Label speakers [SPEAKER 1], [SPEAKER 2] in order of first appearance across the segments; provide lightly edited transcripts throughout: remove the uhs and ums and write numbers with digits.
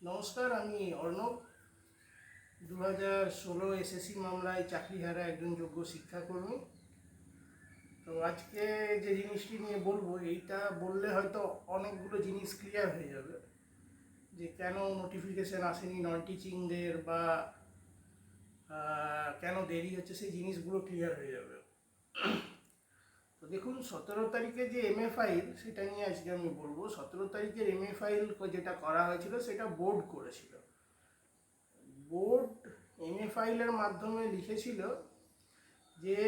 [SPEAKER 1] নমস্কার, আমি অর্ণব। 2016 এসএসসি মামলায় চাকরিহারা একজন যোগ্য শিক্ষাকর্মী। তো আজকে যে জিনিসটি নিয়ে বলবো, এইটা বললে হয়তো অনেকগুলো জিনিস ক্লিয়ার হয়ে যাবে, যে কেন নোটিফিকেশান আসেনি নন টিচিংদের বা কেন দেরি হচ্ছে, সেই জিনিসগুলো ক্লিয়ার হয়ে যাবে। তো দেখুন, 17 তারিখে যে এমএ ফাইল, সেটা নিয়ে আজকে আমি বলবো। 17 তারিখের এমএ ফাইল যেটা করা হয়েছিল, সেটা বোর্ড করেছিল। বোর্ড এমএ ফাইলের মাধ্যমে লিখেছিল যে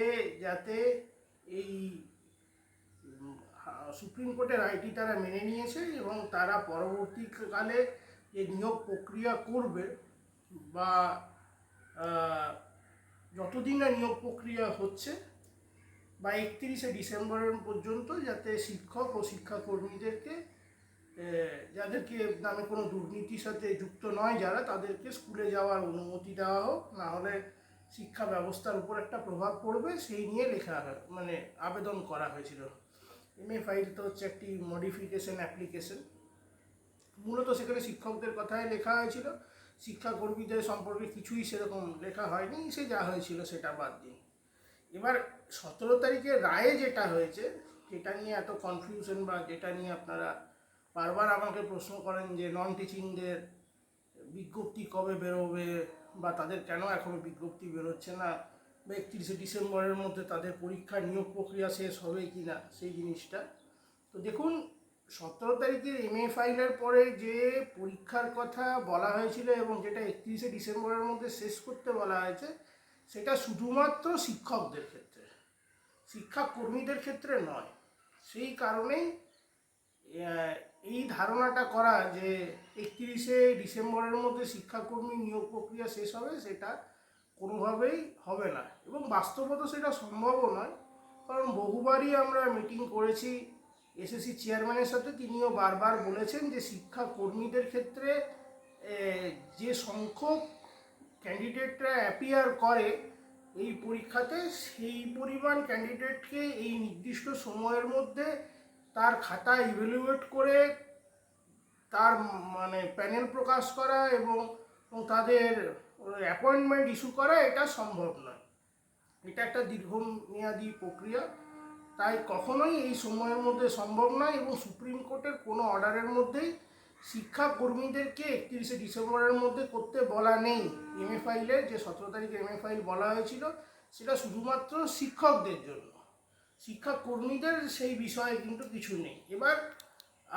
[SPEAKER 1] যাতে এই সুপ্রিম কোর্টের রায়টি তারা মেনে নিয়েছে এবং তারা পরবর্তীকালে যে নিয়োগ প্রক্রিয়া করবে বা যতদিন না নিয়োগ প্রক্রিয়া হচ্ছে বা 31শে ডিসেম্বরের পর্যন্ত, যাতে শিক্ষক ও শিক্ষাকর্মীদেরকে যাদেরকে নামে কোনো দুর্নীতির সাথে যুক্ত নয় যারা, তাদেরকে স্কুলে যাওয়ার অনুমতি দেওয়া হোক, নাহলে শিক্ষা ব্যবস্থার উপর একটা প্রভাব পড়বে, সেই নিয়ে লেখা মানে আবেদন করা হয়েছিল। এমএ ফাইল তো হচ্ছে একটি মডিফিকেশন অ্যাপ্লিকেশন। মূলত সেখানে শিক্ষকদের কথাই লেখা হয়েছিল, শিক্ষাকর্মীদের সম্পর্কে কিছুই সেরকম লেখা হয়নি। সে যা হয়েছিল সেটা বাদ দিন। এবার 17 তারিখে রায়ে যেটা হয়েছে, যেটা নিয়ে এত কনফিউশন বা যেটা নিয়ে আপনারা বারবার আমাকে প্রশ্ন করেন যে নন টিচিংদের বিজ্ঞপ্তি কবে বেরোবে বা তাদের কেন এখনও বিজ্ঞপ্তি বেরোচ্ছে না, বা 31শে ডিসেম্বরের মধ্যে তাদের পরীক্ষা নিয়োগ প্রক্রিয়া শেষ হবে কি না, সেই জিনিসটা। তো দেখুন, 17 তারিখের এমএ ফাইলের পরে যে পরীক্ষার কথা বলা হয়েছিল এবং যেটা 31শে ডিসেম্বরের মধ্যে শেষ করতে বলা হয়েছে, সেটা শুধুমাত্র শিক্ষকদের ক্ষেত্রে, শিক্ষাকর্মীদের ক্ষেত্রে নয়। সেই কারণেই এই ধারণাটা করা যে 31শে ডিসেম্বরের মধ্যে শিক্ষাকর্মী নিয়োগ প্রক্রিয়া শেষ হবে, সেটা কোনোভাবেই হবে না এবং বাস্তবত সেটা সম্ভবও নয়। কারণ বহুবারই আমরা মিটিং করেছি এসএসসি চেয়ারম্যানের সাথে, তিনিও বারবার বলেছেন যে শিক্ষাকর্মীদের ক্ষেত্রে যে সংখ্যক ক্যান্ডিডেটরা অ্যাপিয়ার করে এই পরীক্ষাতে, সেই পরিমাণ ক্যান্ডিডেটকে এই নির্দিষ্ট সময়ের মধ্যে তার খাতা ইভ্যালুয়েট করে তার মানে প্যানেল প্রকাশ করা এবং তাদের অ্যাপয়েন্টমেন্ট ইস্যু করা, এটা সম্ভব নয়। এটা একটা দীর্ঘমেয়াদী প্রক্রিয়া, তাই কখনোই এই সময়ের মধ্যে সম্ভব নয়। এবং সুপ্রিম কোর্টের কোনো অর্ডারের মধ্যেই শিক্ষাকর্মীদেরকে 31শে ডিসেম্বরের মধ্যে করতে বলা নেই। এমএ ফাইলের যে 17 তারিখে এমএ ফাইল বলা হয়েছিল, সেটা শুধুমাত্র শিক্ষকদের জন্য, শিক্ষাকর্মীদের সেই বিষয়ে কিন্তু কিছু নেই। এবার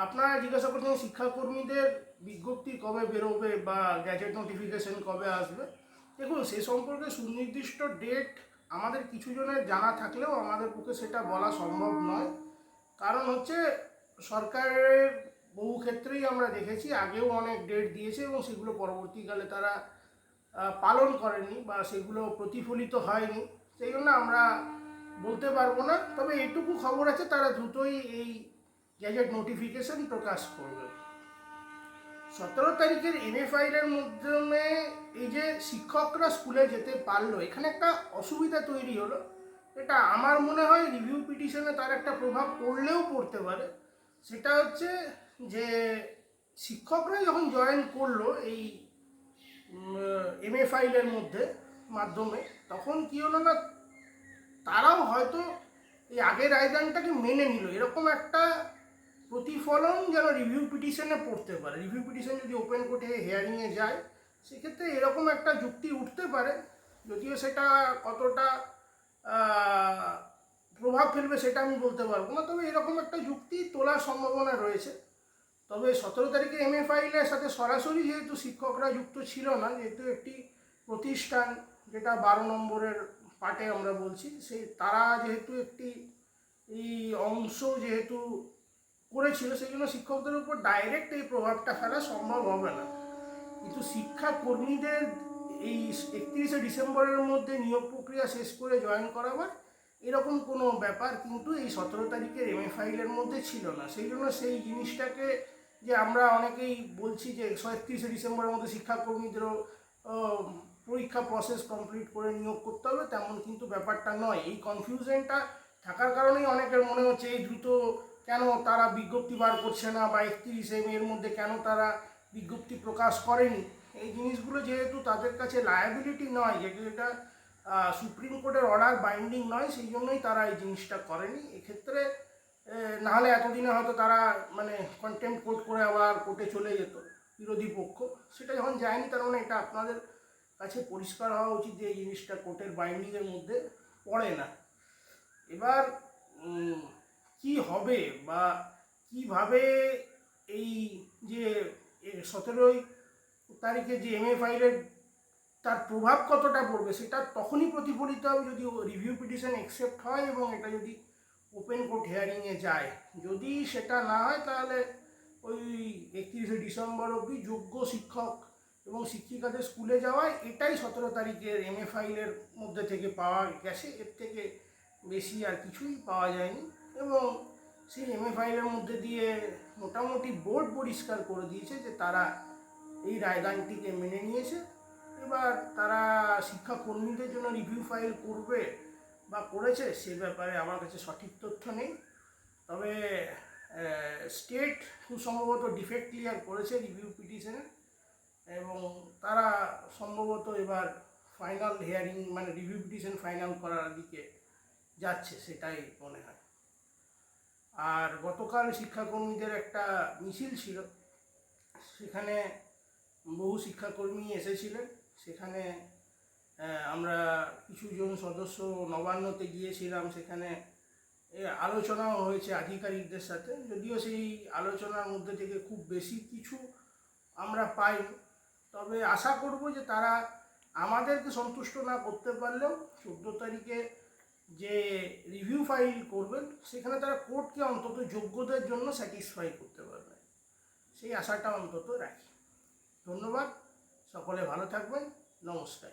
[SPEAKER 1] আপনারা জিজ্ঞাসা করছেন শিক্ষাকর্মীদের বিজ্ঞপ্তি কবে বেরোবে বা গ্যাজেট নোটিফিকেশন কবে আসবে। দেখুন, সে সম্পর্কে সুনির্দিষ্ট ডেট আমাদের কিছু জনের জানা থাকলেও আমাদের পক্ষে সেটা বলা সম্ভব নয়। কারণ হচ্ছে, সরকারের বহু ক্ষেত্রেই আমরা দেখেছি আগেও অনেক ডেট দিয়েছে এবং সেগুলো পরবর্তীকালে তারা পালন করেনি বা সেগুলো প্রতিফলিত হয়নি। সেই জন্য আমরা বলতে পারবো না। তবে এইটুকু খবর আছে, তারা দ্রুতই এই গ্যাজেট নোটিফিকেশন প্রকাশ করবে। 17 তারিখের এমএ ফাইলের মাধ্যমে এই যে শিক্ষকরা স্কুলে যেতে পারলো, এখানে একটা অসুবিধা তৈরি হলো। এটা আমার মনে হয় রিভিউ পিটিশনে তার একটা প্রভাব পড়লেও পড়তে পারে। সেটা হচ্ছে যে শিক্ষকরা যখন জয়েন করলো এই এমএ ফাইলের মাধ্যমে, তখন কী হলো না, তারাও হয়তো এই আগের রায়দানটাকে মেনে নিল, এরকম একটা প্রতিফলন যেন রিভিউ পিটিশনে পড়তে পারে। রিভিউ পিটিশন যদি ওপেন কোর্টে হেয়ারিংয়ে যায়, সেক্ষেত্রে এরকম একটা যুক্তি উঠতে পারে। যদিও সেটা কতটা প্রভাব ফেলবে সেটা আমি বলতে পারবো না, তবে এরকম একটা যুক্তি তোলার সম্ভাবনা রয়েছে। তবে 17 তারিখে এমএ ফাইলের সাথে সরাসরি যেহেতু শিক্ষকরা যুক্ত ছিল না, যেহেতু একটি প্রতিষ্ঠান, যেটা 12 নম্বরের পার্টে আমরা বলছি, সেই তারা যেহেতু একটি এই অংশ যেহেতু করেছিল, সেই জন্য শিক্ষকদের উপর ডাইরেক্ট এই প্রভাবটা ফেলা সম্ভব হবে না। কিন্তু শিক্ষাকর্মীদের এই 31শে ডিসেম্বরের মধ্যে নিয়োগ প্রক্রিয়া শেষ করে জয়েন করাবার এরকম কোনো ব্যাপার কিন্তু এই 17 তারিখের এমএ ফাইলের মধ্যে ছিল না। সেই জন্য সেই জিনিসটাকে যে আমরা অনেকেই বলছি যে 31শে ডিসেম্বরের মধ্যে শিক্ষাকর্মীদেরও পরীক্ষা প্রসেস কমপ্লিট করে নিয়োগ করতে হবে, তেমন কিন্তু ব্যাপারটা নয়। এই কনফিউশনটা থাকার কারণেই অনেকের মনে হচ্ছে এই দ্রুত কেন তারা বিজ্ঞপ্তি বার করছে না, বা 31শে মের মধ্যে কেন তারা বিজ্ঞপ্তি প্রকাশ করেনি, এই জিনিসগুলো যেহেতু তাদের কাছে লায়াবিলিটি নয়, যেটা সুপ্রিম কোর্টের অর্ডার বাইন্ডিং নয়, সেই জন্যই তারা এই জিনিসটা করেনি। এক্ষেত্রে নাহলে এতদিনে হয়তো তারা মানে কন্টেম্প কোর্ট করে আবার কোর্টে চলে যেত বিরোধী পক্ষ। সেটা যখন যায়নি, তার মানে এটা আপনাদের কাছে পরিষ্কার হওয়া উচিত যে এই জিনিসটা কোর্টের বাইন্ডিংয়ের মধ্যে পড়ে না। এবার কি হবে বা কিভাবে এই যে 17 তারিখে যে MA ফাইলের তার প্রভাব কতটা পড়বে সেটা তখনই প্রতিফলিত হবে যদি রিভিউ পিটিশন অ্যাকসেপ্ট হয় এবং এটা যদি ওপেন কোর্ট হিয়ারিংয়ে যায়। যদি সেটা না হয় তাহলে ওই 31শে ডিসেম্বর অবধি যোগ্য শিক্ষক এবং শিক্ষিকাদের স্কুলে যাওয়ায় এটাই 17 তারিখের MA ফাইলের মধ্যে থেকে পাওয়া গেছে, এর থেকে বেশি আর কিছুই পাওয়া যায়নি। এবং সেই MA ফাইলের মধ্যে দিয়ে মোটামুটি বোর্ড পরিষ্কার করে দিয়েছে যে তারা এই রায়দানটিকে মেনে নিয়েছে। এবার তারা শিক্ষাকর্মীদের জন্য রিভিউ ফাইল করবে বা করেছে সে ব্যাপারে আমার কাছে সঠিক তথ্য নেই। তবে স্টেট খুব সম্ভবত ডিফেক্ট ক্লিয়ার করেছে রিভিউ পিটিশনে এবং তারা সম্ভবত এবার ফাইনাল হিয়ারিং মানে রিভিউ পিটিশন ফাইনাল করার দিকে যাচ্ছে, সেটাই মনে হয়। আর গতকাল শিক্ষাকর্মীদের একটা মিছিল ছিল, সেখানে বহু শিক্ষাকর্মী এসেছিলেন। সেখানে আমরা কিছুজন সদস্য নবান্নতে গিয়েছিলাম, সেখানে আলোচনাও হয়েছে আধিকারিকদের সাথে। যদিও সেই আলোচনার মধ্যে থেকে খুব বেশি কিছু আমরা পাই, তবে আশা করব যে তারা আমাদেরকে সন্তুষ্ট না করতে পারলেও 14 তারিখে যে রিভিউ ফাইল করবেন সেখানে তারা কোর্টকে অন্তত যোগ্যদের জন্য স্যাটিসফাই করতে পারবে, সেই আশাটা অন্তত রাখি। ধন্যবাদ, সকলে ভালো থাকবেন, নমস্কার।